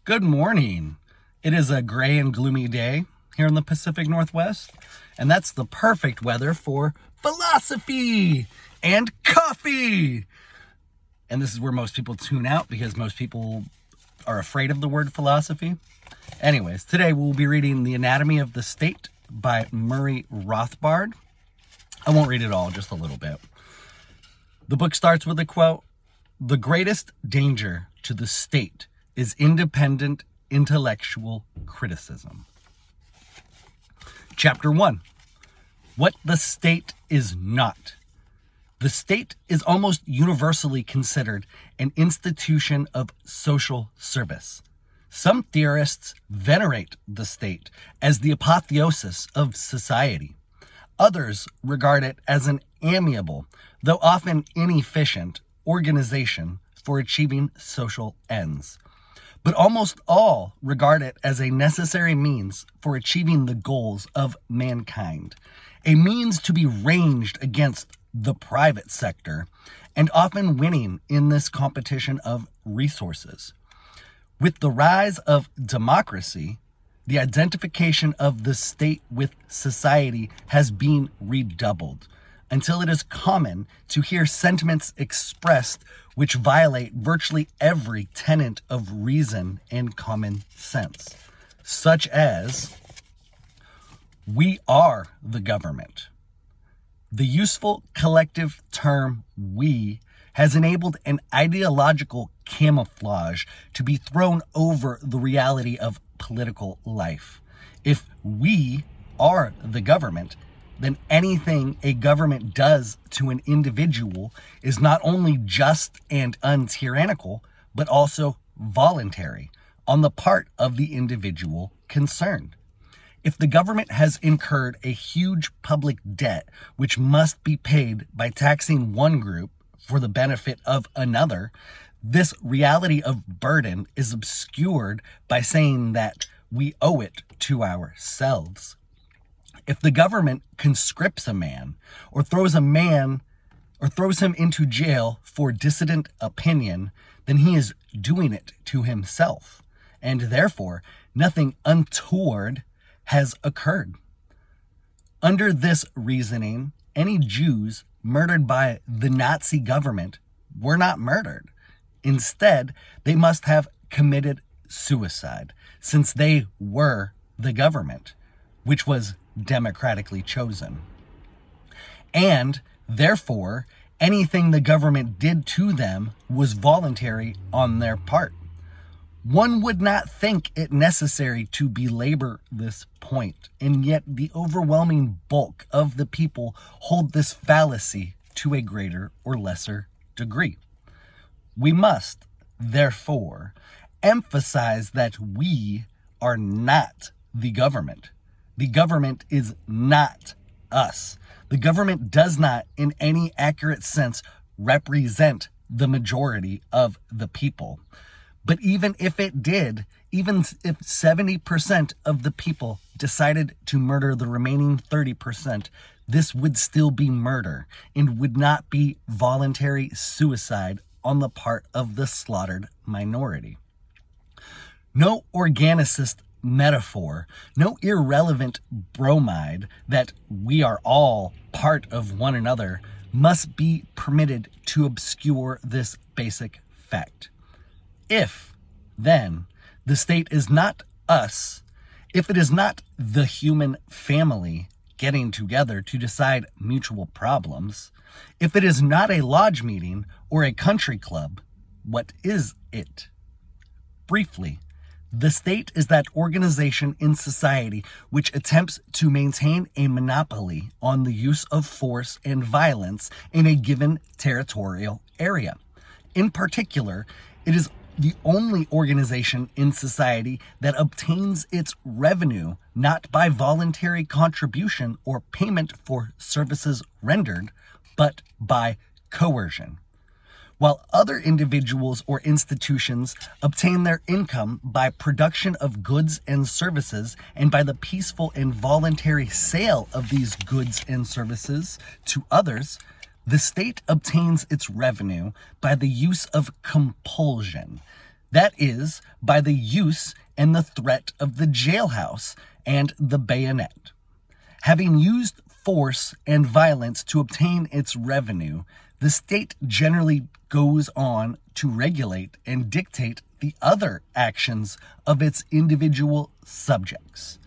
Good morning. It is a gray and gloomy day here in the Pacific Northwest, and that's the perfect weather for philosophy and coffee. And this is where most people tune out because most people are afraid of the word philosophy. Anyways, today we'll be reading The Anatomy of the State by Murray Rothbard. I won't read it all, just a little bit. The book starts with a quote: "The greatest danger to the state is independent intellectual criticism." Chapter 1. What the state is not. The state is almost universally considered an institution of social service. Some theorists venerate the state as the apotheosis of society. Others regard it as an amiable, though often inefficient, organization for achieving social ends. But almost all regard it as a necessary means for achieving the goals of mankind, a means to be ranged against the private sector, and often winning in this competition of resources. With the rise of democracy, the identification of the state with society has been redoubled, until it is common to hear sentiments expressed which violate virtually every tenet of reason and common sense, such as, "We are the government." The useful collective term "we" has enabled an ideological camouflage to be thrown over the reality of political life. If we are the government, then anything a government does to an individual is not only just and untyrannical, but also voluntary on the part of the individual concerned. If the government has incurred a huge public debt which must be paid by taxing one group for the benefit of another, this reality of burden is obscured by saying that we owe it to ourselves. If the government conscripts a man or throws him into jail for dissident opinion, then he is doing it to himself, and therefore nothing untoward has occurred. Under this reasoning, any Jews murdered by the Nazi government were not murdered. Instead, they must have committed suicide, since they were the government, which was democratically chosen. And therefore, anything the government did to them was voluntary on their part. One would not think it necessary to belabor this point, and yet the overwhelming bulk of the people hold this fallacy to a greater or lesser degree. We must, therefore, emphasize that we are not the government. The government is not us. The government does not, in any accurate sense, represent the majority of the people. But even if it did, even if 70% of the people decided to murder the remaining 30%, this would still be murder and would not be voluntary suicide on the part of the slaughtered minority. No organicist metaphor, no irrelevant bromide that we are all part of one another must be permitted to obscure this basic fact. If, then, the state is not us, if it is not the human family getting together to decide mutual problems, if it is not a lodge meeting or a country club, what is it? Briefly, the state is that organization in society which attempts to maintain a monopoly on the use of force and violence in a given territorial area. In particular, it is the only organization in society that obtains its revenue not by voluntary contribution or payment for services rendered, but by coercion. While other individuals or institutions obtain their income by production of goods and services and by the peaceful and voluntary sale of these goods and services to others, the state obtains its revenue by the use of compulsion. That is, by the use and the threat of the jailhouse and the bayonet. Having used force and violence to obtain its revenue, the state generally goes on to regulate and dictate the other actions of its individual subjects.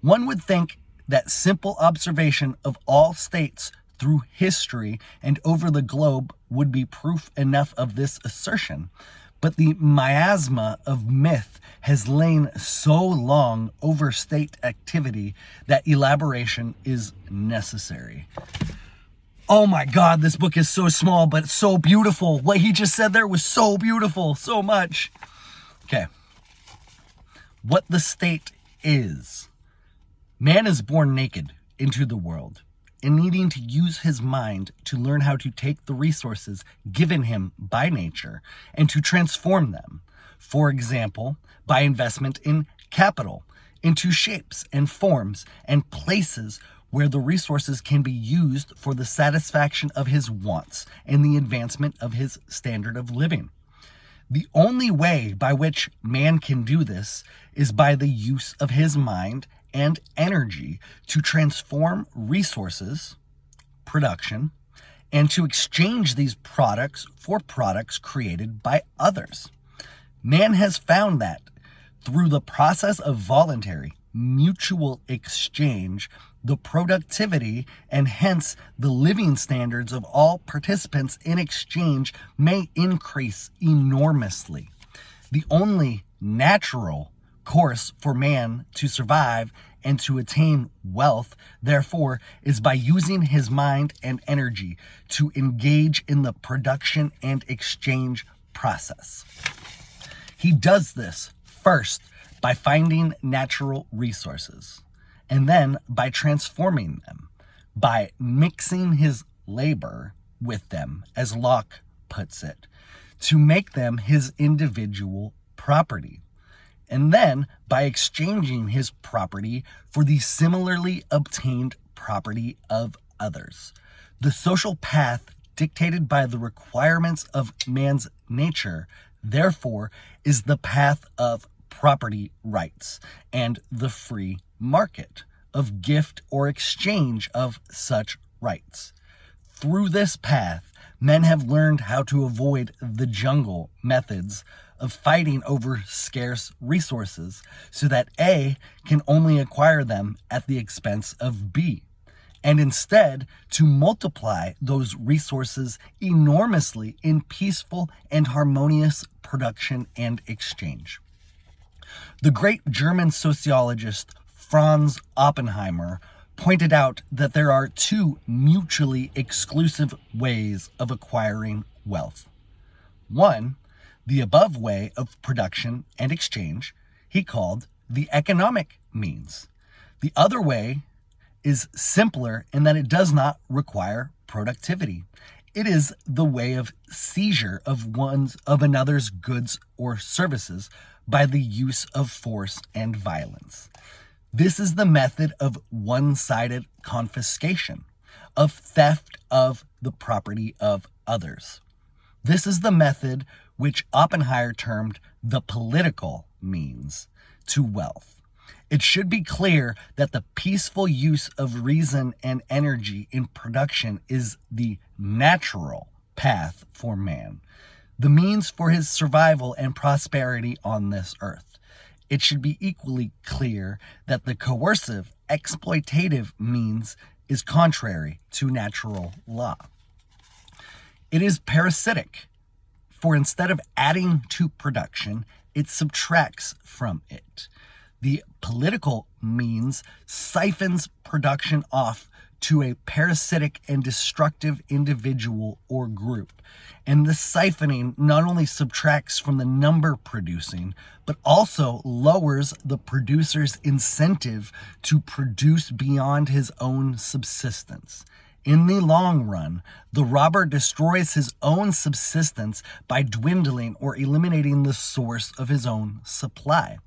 One would think that simple observation of all states through history and over the globe would be proof enough of this assertion, but the miasma of myth has lain so long over state activity that elaboration is necessary. Oh my God, this book is so small, but it's so beautiful. What he just said there was so beautiful, so much. Okay. What the state is. Man is born naked into the world and needing to use his mind to learn how to take the resources given him by nature and to transform them. For example, by investment in capital, into shapes and forms and places where the resources can be used for the satisfaction of his wants and the advancement of his standard of living. The only way by which man can do this is by the use of his mind and energy to transform resources, production, and to exchange these products for products created by others. Man has found that through the process of voluntary, mutual exchange, the productivity and hence the living standards of all participants in exchange may increase enormously. The only natural course for man to survive and to attain wealth, therefore, is by using his mind and energy to engage in the production and exchange process. He does this first by finding natural resources, and then by transforming them, by mixing his labor with them, as Locke puts it, to make them his individual property, and then by exchanging his property for the similarly obtained property of others. The social path dictated by the requirements of man's nature, therefore, is the path of property rights and the free market of gift or exchange of such rights. Through this path, men have learned how to avoid the jungle methods of fighting over scarce resources so that A can only acquire them at the expense of B, and instead to multiply those resources enormously in peaceful and harmonious production and exchange. The great German sociologist Franz Oppenheimer pointed out that there are two mutually exclusive ways of acquiring wealth. One, the above way of production and exchange, he called the economic means. The other way is simpler in that it does not require productivity. It is the way of seizure of another's goods or services by the use of force and violence. This is the method of one-sided confiscation, of theft of the property of others. This is the method which Oppenheimer termed the political means to wealth. It should be clear that the peaceful use of reason and energy in production is the natural path for man, the means for his survival and prosperity on this earth. It should be equally clear that the coercive, exploitative means is contrary to natural law. It is parasitic, for instead of adding to production, it subtracts from it. The political means siphons production off to a parasitic and destructive individual or group. And this siphoning not only subtracts from the number producing, but also lowers the producer's incentive to produce beyond his own subsistence. In the long run, the robber destroys his own subsistence by dwindling or eliminating the source of his own supply.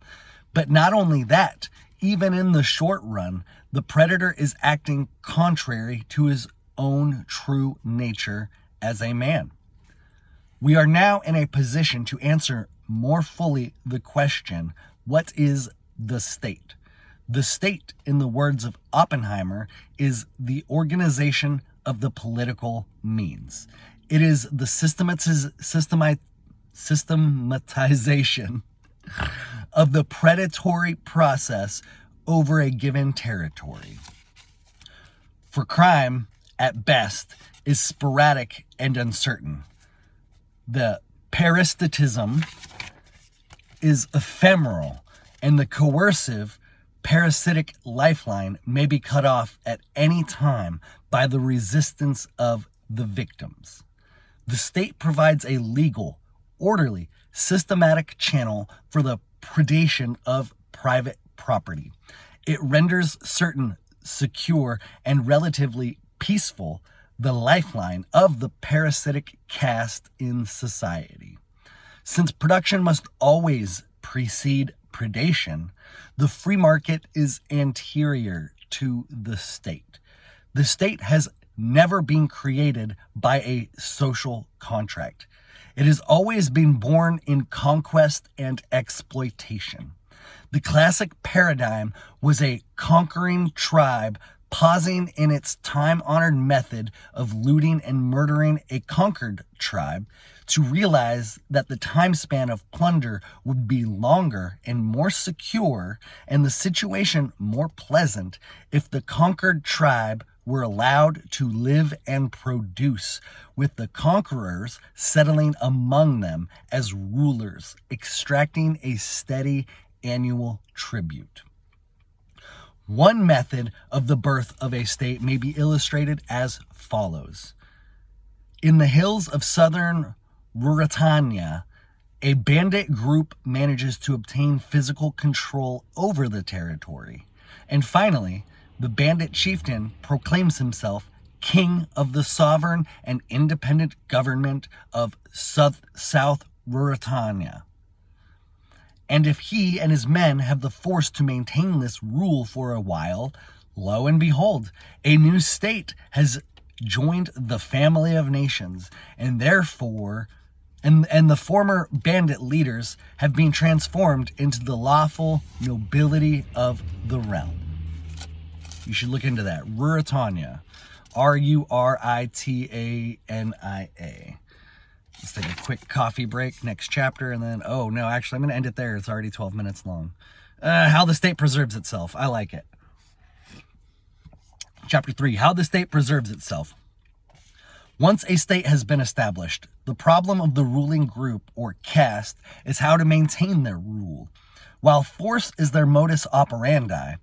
But not only that, even in the short run, the predator is acting contrary to his own true nature as a man. We are now in a position to answer more fully the question, what is the state? The state, in the words of Oppenheimer, is the organization of the political means. It is the systematization of the predatory process over a given territory. For crime, at best, is sporadic and uncertain. The parasitism is ephemeral, and the coercive parasitic lifeline may be cut off at any time by the resistance of the victims. The state provides a legal, orderly, systematic channel for the predation of private property. It renders certain secure and relatively peaceful the lifeline of the parasitic caste in society. Since production must always precede predation, the free market is anterior to the state. The state has never been created by a social contract. It has always been born in conquest and exploitation. The classic paradigm was a conquering tribe pausing in its time-honored method of looting and murdering a conquered tribe to realize that the time span of plunder would be longer and more secure and the situation more pleasant if the conquered tribe were allowed to live and produce, with the conquerors settling among them as rulers, extracting a steady annual tribute. One method of the birth of a state may be illustrated as follows. In the hills of southern Ruritania, a bandit group manages to obtain physical control over the territory. And finally, the bandit chieftain proclaims himself king of the sovereign and independent government of South Ruritania. And if he and his men have the force to maintain this rule for a while, lo and behold, a new state has joined the family of nations, and therefore, and the former bandit leaders have been transformed into the lawful nobility of the realm. You should look into that. Ruritania. Ruritania. Let's take a quick coffee break, next chapter, and then, oh no, actually I'm going to end it there. It's already 12 minutes long. How the state preserves itself. I like it. Chapter 3, how the state preserves itself. Once a state has been established, the problem of the ruling group or caste is how to maintain their rule. While force is their modus operandi,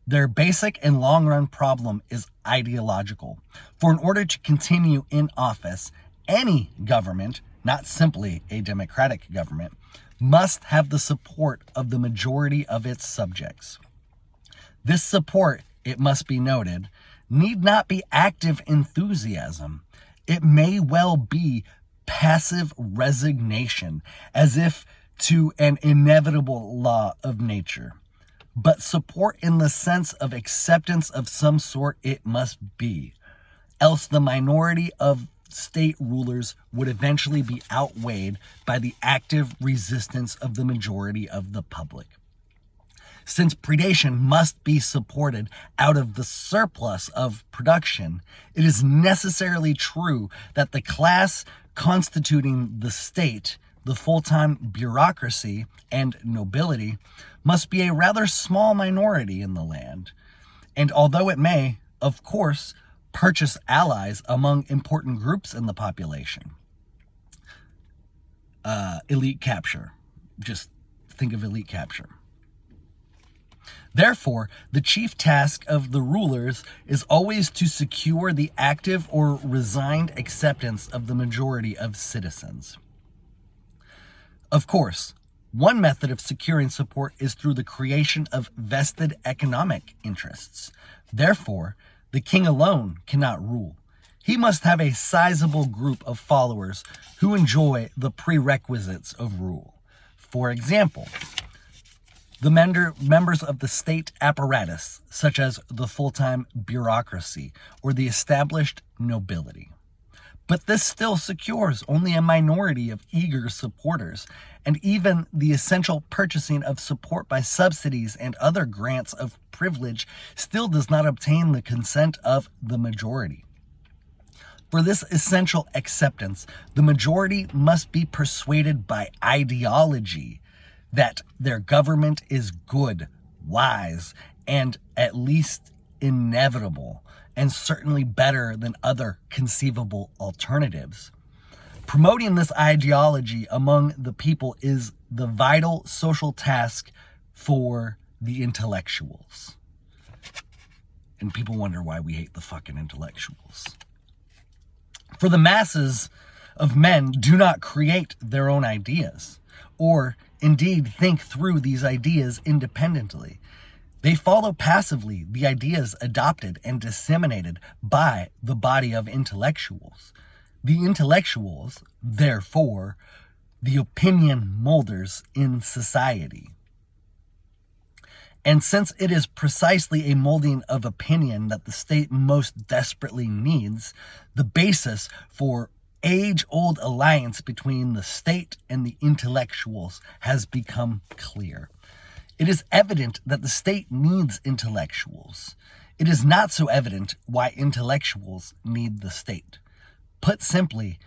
their basic and long-run problem is ideological. For in order to continue in office, any government, not simply a democratic government, must have the support of the majority of its subjects. This support, it must be noted, need not be active enthusiasm. It may well be passive resignation, as if to an inevitable law of nature. But support in the sense of acceptance of some sort it must be, else the minority of state rulers would eventually be outweighed by the active resistance of the majority of the public. Since predation must be supported out of the surplus of production, it is necessarily true that the class constituting the state, the full-time bureaucracy, and nobility must be a rather small minority in the land. And although it may, of course, purchase allies among important groups in the population. Elite capture. Just think of elite capture. Therefore, the chief task of the rulers is always to secure the active or resigned acceptance of the majority of citizens. Of course, one method of securing support is through the creation of vested economic interests. Therefore, the king alone cannot rule. He must have a sizable group of followers who enjoy the prerequisites of rule. For example, the members of the state apparatus, such as the full-time bureaucracy or the established nobility. But this still secures only a minority of eager supporters, and even the essential purchasing of support by subsidies and other grants of privilege still does not obtain the consent of the majority. For this essential acceptance, the majority must be persuaded by ideology that their government is good, wise, and at least inevitable, and certainly better than other conceivable alternatives. Promoting this ideology among the people is the vital social task for the intellectuals. And people wonder why we hate the fucking intellectuals. For the masses of men do not create their own ideas, or indeed think through these ideas independently. They follow passively the ideas adopted and disseminated by the body of intellectuals. The intellectuals, therefore, the opinion molders in society. And since it is precisely a molding of opinion that the state most desperately needs, the basis for age-old alliance between the state and the intellectuals has become clear. It is evident that the state needs intellectuals. It is not so evident why intellectuals need the state. Put simply,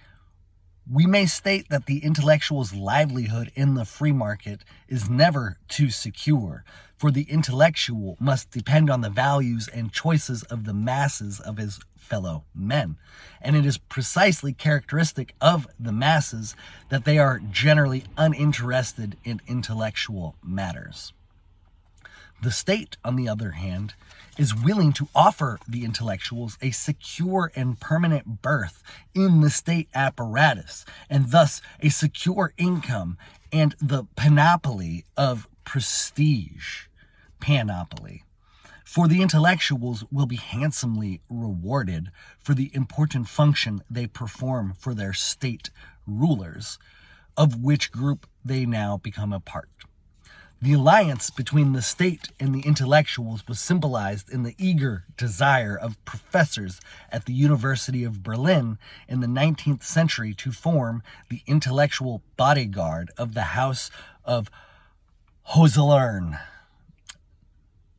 we may state that the intellectual's livelihood in the free market is never too secure, for the intellectual must depend on the values and choices of the masses of his fellow men. And it is precisely characteristic of the masses that they are generally uninterested in intellectual matters. The state, on the other hand, is willing to offer the intellectuals a secure and permanent berth in the state apparatus, and thus a secure income and the panoply of prestige. For the intellectuals will be handsomely rewarded for the important function they perform for their state rulers, of which group they now become a part. The alliance between the state and the intellectuals was symbolized in the eager desire of professors at the University of Berlin in the 19th century to form the intellectual bodyguard of the House of Hohenzollern.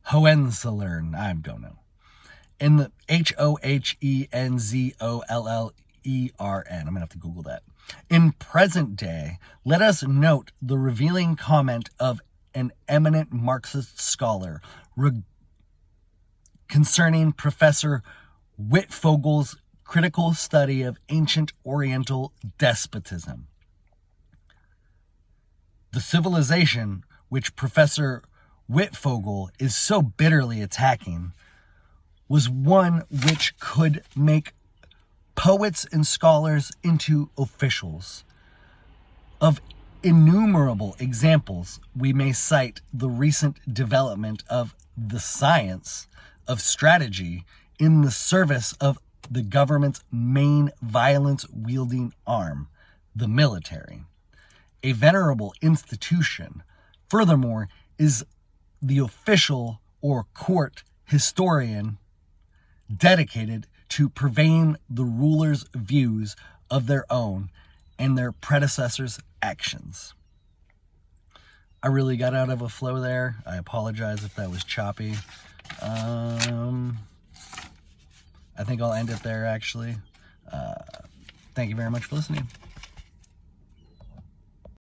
I don't know. In the Hohenzollern. I'm going to have to Google that. In present day, let us note the revealing comment of an eminent Marxist scholar concerning Professor Wittfogel's critical study of ancient Oriental despotism. The civilization which Professor Wittfogel is so bitterly attacking was one which could make poets and scholars into officials. Of innumerable examples, we may cite the recent development of the science of strategy in the service of the government's main violence-wielding arm, the military. A venerable institution, furthermore, is the official or court historian dedicated to purveying the rulers' views of their own and their predecessors' actions. I really got out of a flow there. I apologize if that was choppy. I think I'll end it there, actually. Thank you very much for listening.